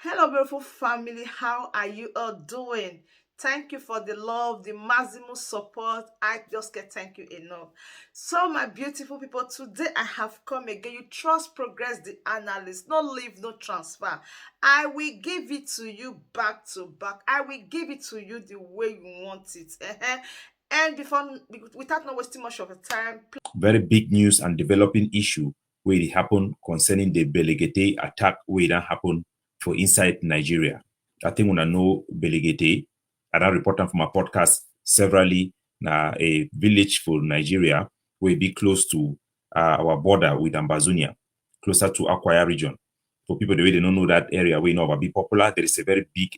Hello, beautiful family. How are you all doing? Thank you for the love, the maximum support. I just can't thank you enough. So, my beautiful people, today I have come again. You trust progress, the analyst, no leave, no transfer. I will give it to you back to back. I will give it to you the way you want it. And without not wasting much of your time, Very big news and developing issue where it happened concerning the Belegete attack where it happened for inside Nigeria. I think when I know Belegete, and I report from my podcast severally na a village for Nigeria where be close to our border with Ambazonia, closer to Akwaya region. For people the way they don't know that area, we know about be popular. There is a very big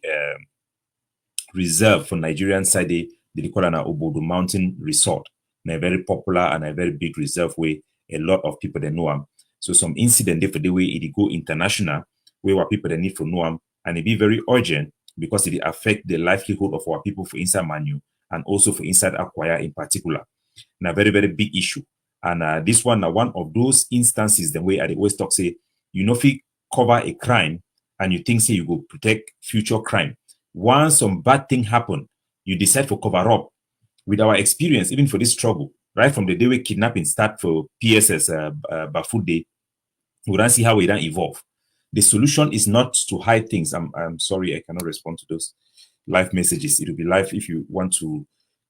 reserve for Nigerian side. They call it an Obodo Mountain Resort. And a very popular and a very big reserve where a lot of people they know them. So some incident there for the way it go international, where what people they need to know them, and it be very urgent because it affect the livelihood of our people for inside Manu and also for inside Akwaya in particular. And a very, very big issue. And this one, one of those instances, the way I always talk, say, you know, if you cover a crime and you think, say, you go protect future crime. Once some bad thing happen, you decide for cover up. With our experience, even for this struggle, right from the day we kidnapping start for PSS Bafut Day, we don't see how we don't evolve. The solution is not to hide things. I'm sorry, I cannot respond to those live messages. It will be live if you want to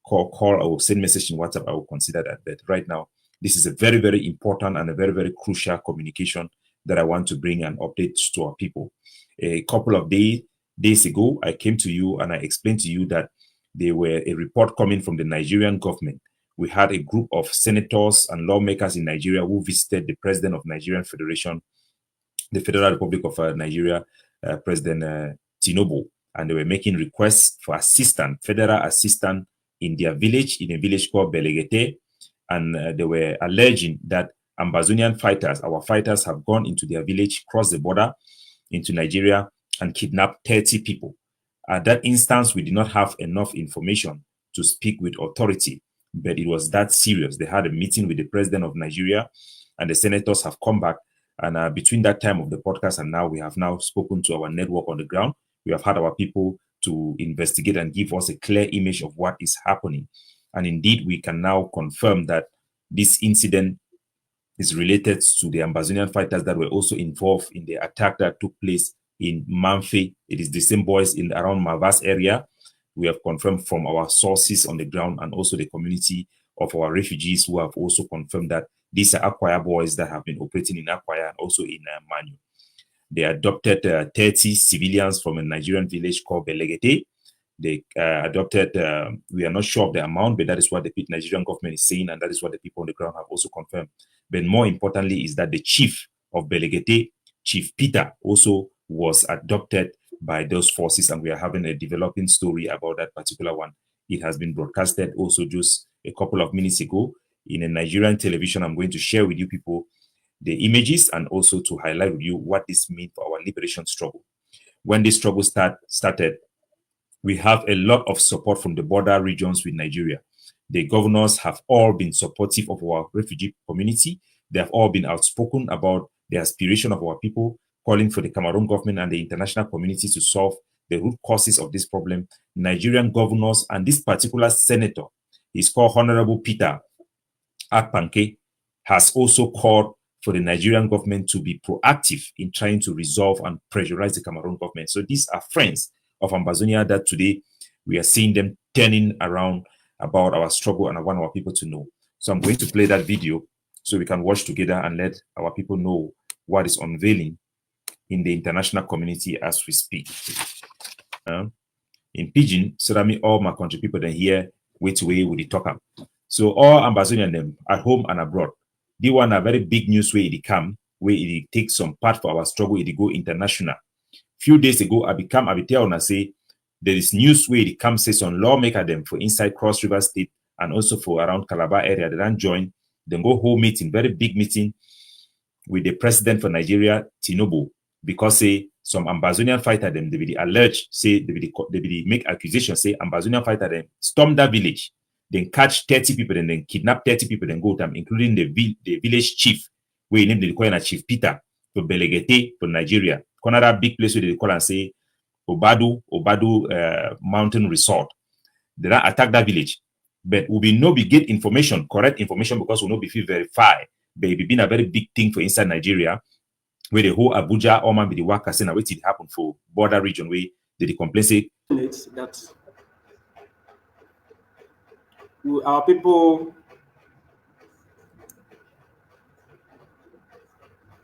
call or send message in WhatsApp. I will consider that. But right now, this is a very, very important and a very, very crucial communication that I want to bring an update to our people. A couple of days ago, I came to you and I explained to you that there were a report coming from the Nigerian government. We had a group of senators and lawmakers in Nigeria who visited the president of Nigerian Federation, the Federal Republic of Nigeria, President Tinubu, and they were making requests for assistance, federal assistance in their village, in a village called Belegete, and they were alleging that Ambazonian fighters, our fighters, have gone into their village, crossed the border into Nigeria, and kidnapped 30 people. At that instance, we did not have enough information to speak with authority, but it was that serious. They had a meeting with the president of Nigeria, and the senators have come back. And between that time of the podcast and now, we have now spoken to our network on the ground. We have had our people to investigate and give us a clear image of what is happening. And indeed, we can now confirm that this incident is related to the Ambazonian fighters that were also involved in the attack that took place in Manfe. It is the same boys in around Mavas area. We have confirmed from our sources on the ground and also the community of our refugees who have also confirmed that these are Akwaya boys that have been operating in Akwaya and also in Manu. They adopted 30 civilians from a Nigerian village called Belegete. They adopted, we are not sure of the amount, but that is what the Nigerian government is saying, and that is what the people on the ground have also confirmed. But more importantly is that the chief of Belegete, Chief Peter, also was adopted by those forces, and we are having a developing story about that particular one. It has been broadcasted also just a couple of minutes ago in a Nigerian television. I'm going to share with you people the images and also to highlight with you what this means for our liberation struggle. When this struggle started, we have a lot of support from the border regions with Nigeria. The governors have all been supportive of our refugee community. They have all been outspoken about the aspiration of our people, calling for the Cameroon government and the international community to solve the root causes of this problem. Nigerian governors and this particular senator, he's called Honorable Peter Akpanke, has also called for the Nigerian government to be proactive in trying to resolve and pressurize the Cameroon government. So these are friends of Ambazonia that today we are seeing them turning around about our struggle, and I want our people to know. So I'm going to play that video so we can watch together and let our people know what is unveiling in the international community as we speak. In Pidgin, so that means all my country people then hear which way we talk am. So all Ambazonian them at home and abroad. They want a very big news where it come, where it take some part for our struggle, it go international. Few days ago, I tell and I say there is news where it comes say some lawmaker them for inside Cross River State and also for around Calabar area. They don't join, then go whole meeting, very big meeting with the president for Nigeria, Tinubu, because say some Ambazonian fighter them, they be alleged, say they be make accusations, say Ambazonian fighter them storm that village, then catch 30 people and then kidnap 30 people and go to them, including the village chief, where he named the Chief Peter, to Belegete, to Nigeria. Another big place where they call and say Obadu Mountain Resort. They don't attack that village. But we will not be get information, correct information, because we will not be feel verified. But it been a very big thing for inside Nigeria, where the whole Abuja or man be the work saying what it happen for border region where they complain say that our people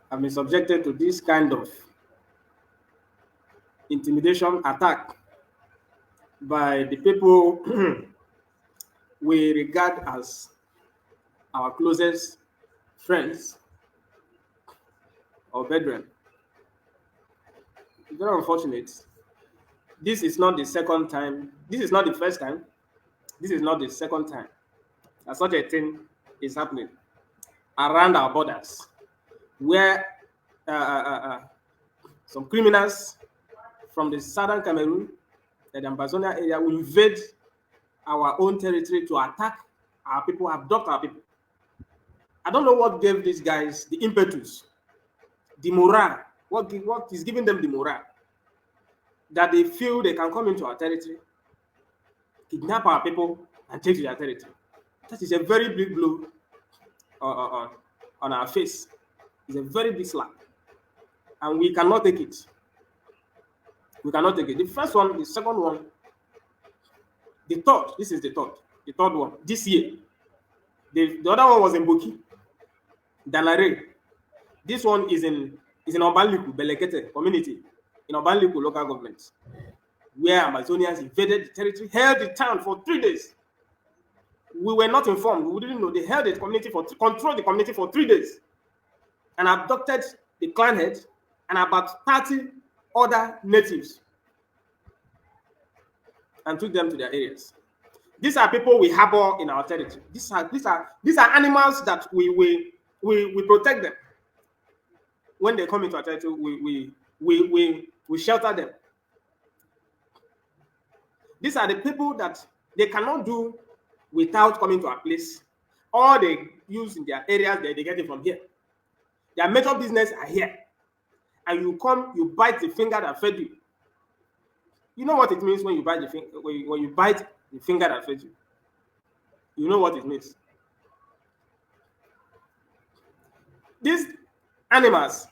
have been subjected to this kind of intimidation attack by the people we regard as our closest friends or brethren. It's very unfortunate. This is not the second time. This is not the first time. This is not the second time that such a thing is happening around our borders, where some criminals from the southern Cameroon and the Ambazonia area will invade our own territory to attack our people, abduct our people. I don't know what gave these guys the impetus, the morale, what is giving them the morale, that they feel they can come into our territory, kidnap our people, and take their territory. That is a very big blow on our face. It's a very big slap. And we cannot take it. We cannot take it. The first one, the second one, the third, this is the third one, this year. The other one was in Boki, Danare. This one is in Obanliku, Belekete community, in Obanliku local government, where Amazonians invaded the territory, held the town for 3 days. We were not informed. We didn't know. They held the community controlled the community for 3 days and abducted the clan head and about 30 other natives and took them to their areas. These are people we harbor in our territory. These are animals that we protect them. When they come into our territory, we shelter them. These are the people that they cannot do without coming to our place. All they use in their areas, they get it from here. Their major business are here. And you come, you bite the finger that fed you. You know what it means when you bite the finger, when you bite the finger that fed you. You know what it means. These animals,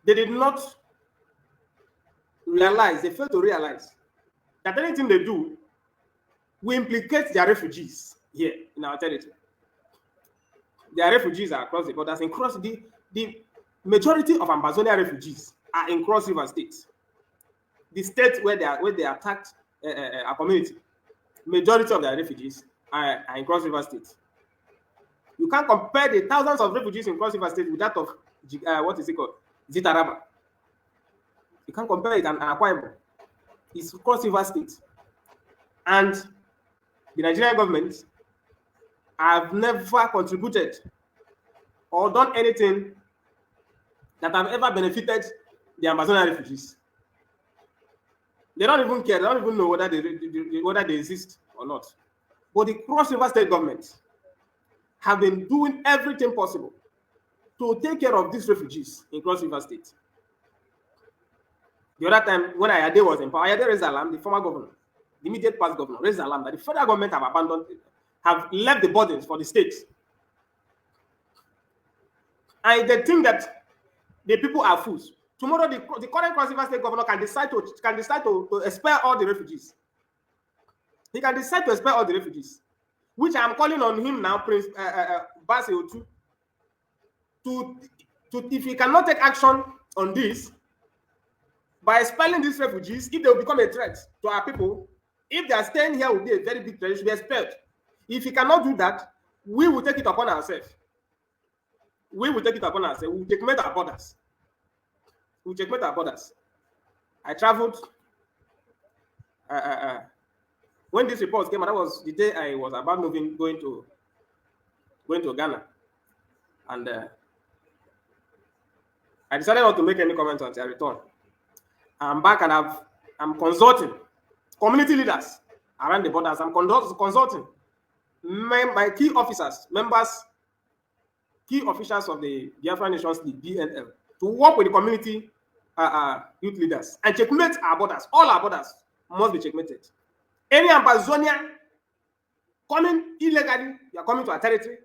they did not realize, they failed to realize that anything they do will implicate their refugees here in our territory. Their refugees are across the borders. The majority of Ambazonia refugees are in Cross River State, the state where they attacked our community. Majority of their refugees are in Cross River State. You can't compare the thousands of refugees in Cross River State with that of what is it called, Zitaraba. You can't compare it and Akwa Ibom. It's Cross River State, and the Nigerian government have never contributed or done anything that have ever benefited the Amazonian refugees. They don't even care. They don't even know whether they exist or not. But the Cross River State government have been doing everything possible to take care of these refugees in Cross River State. The other time when Ayade was in power, Ayade raised alarm, the former governor, the immediate past governor, raised alarm that the federal government have left the burdens for the states. And they think that the people are fools. Tomorrow, the current Cross River State governor can decide to expel all the refugees. He can decide to expel all the refugees, which I am calling on him now, Prince Basi Otu, to if he cannot take action on this by expelling these refugees, if they will become a threat to our people, if they are staying here will be a very big threat, they should be expelled. If he cannot do that, we will take it upon ourselves. We will take it upon ourselves. We will checkmate our borders. We will checkmate our borders. I traveled. When this report came, that was the day I was about going to Ghana, and I decided not to make any comments until I return. I'm back and I'm consulting community leaders around the borders. I'm consulting my key officers, members key officials of the Biafra Nations League, BNL, to work with the community youth leaders and checkmate our borders. All our borders must be checkmated. Any Ambazonia coming illegally, you are coming to our territory.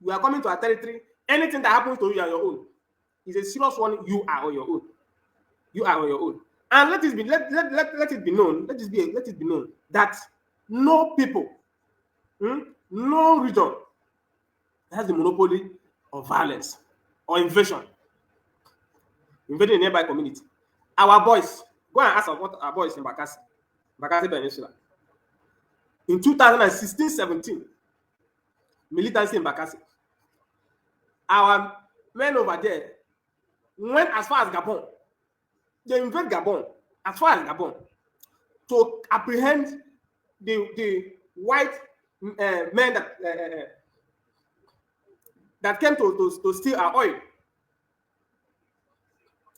You are coming to our territory. Anything that happens to you on your own is a serious one. You are on your own. You are on your own. And let it be known. Let it be known that no people, no region has the monopoly of violence or invasion, invading a nearby community. Our boys, go and ask about our boys in Bakassi Peninsula. In 2016-17, militancy in Bakassi, our men over there went as far as Gabon. They invade Gabon, as far as Gabon, to apprehend the white men that came to steal our oil,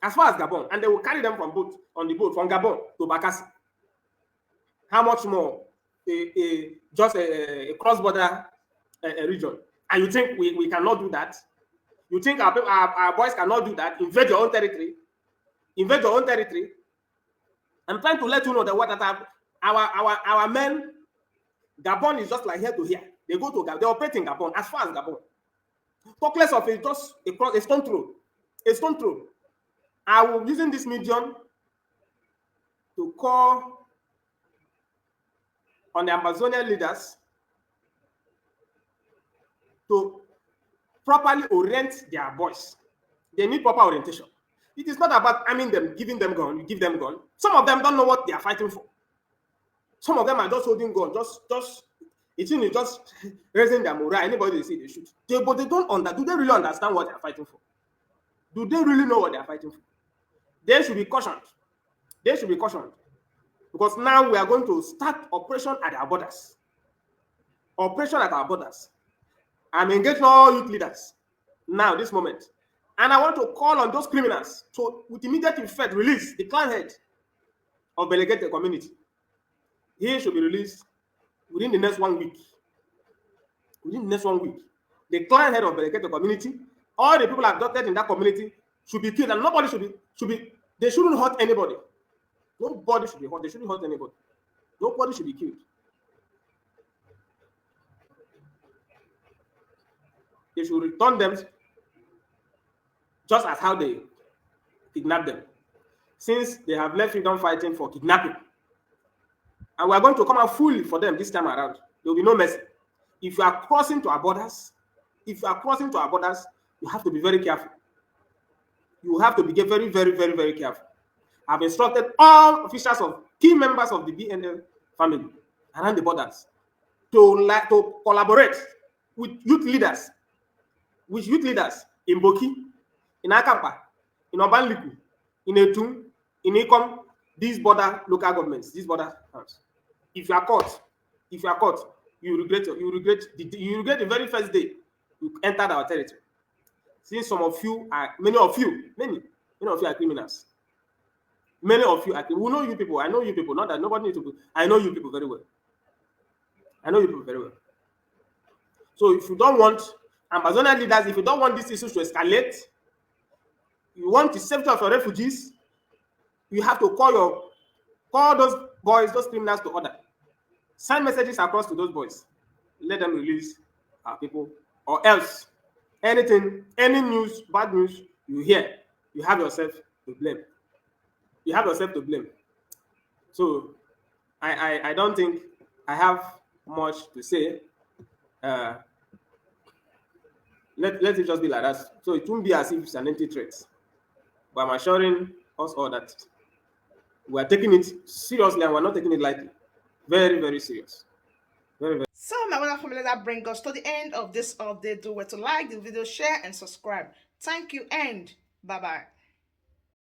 as far as Gabon, and they will carry them on the boat from Gabon to Bakassi. How much more just a cross-border region? And you think we cannot do that? You think our boys cannot do that? Invade your own territory? Invade your own territory? I'm trying to let you know that our men, Gabon is just like here to here. They go to Gabon, they operate in Gabon, as far as Gabon. Talk less of it, just a stone throw. A stone throw. I will be using this medium to call on the Ambazonia leaders to properly orient their boys. They need proper orientation. It is not about arming them, giving them gun, you give them gun. Some of them don't know what they are fighting for. Some of them are just holding gun, just raising their morale. Anybody they see, they shoot. But they don't understand. Do they really understand what they are fighting for? Do they really know what they are fighting for? They should be cautioned. They should be cautioned. Because now we are going to start operation at our borders. Operation at our borders. I'm engaging all youth leaders now, this moment. And I want to call on those criminals to, with immediate effect, release the clan head of Belegete community. He should be released within the next 1 week. Within the next 1 week. The clan head of Belegete community, all the people abducted in that community should be killed, and nobody should be they shouldn't hurt anybody. Nobody should be hurt. They shouldn't hurt anybody. Nobody should be killed. They should return them just as how they kidnapped them. Since they have left freedom fighting for kidnapping. And we are going to come out fully for them this time around. There will be no mercy. If you are crossing to our borders, you have to be very careful. You have to be very, very, very, very careful. I've instructed all officials of key members of the BNL family around the borders to collaborate with youth leaders in Boki, in Akapa, in Obanliku, in Etung, in Ikom, these border local governments, these border towns. If you are caught, you regret the very first day you entered our territory. Since many of you are criminals. Many of you are, we know you people. I know you people. Not that nobody needs to. I know you people very well. So if you don't want Ambazonia leaders, if you don't want these issues to escalate, you want the safety of your refugees, you have to call those boys, those criminals to order. Send messages across to those boys. Let them release our people, or else any news, bad news you hear, you have yourself to blame. You have yourself to blame. So I don't think I have much to say. Let it just be like that. So it won't be as if it's an empty threat. But I'm assuring us all that we are taking it seriously and we're not taking it lightly. Very, very serious. Very, very. So my wonderful family, that brings us to the end of this update. Do well to like the video, share, and subscribe. Thank you, and bye-bye.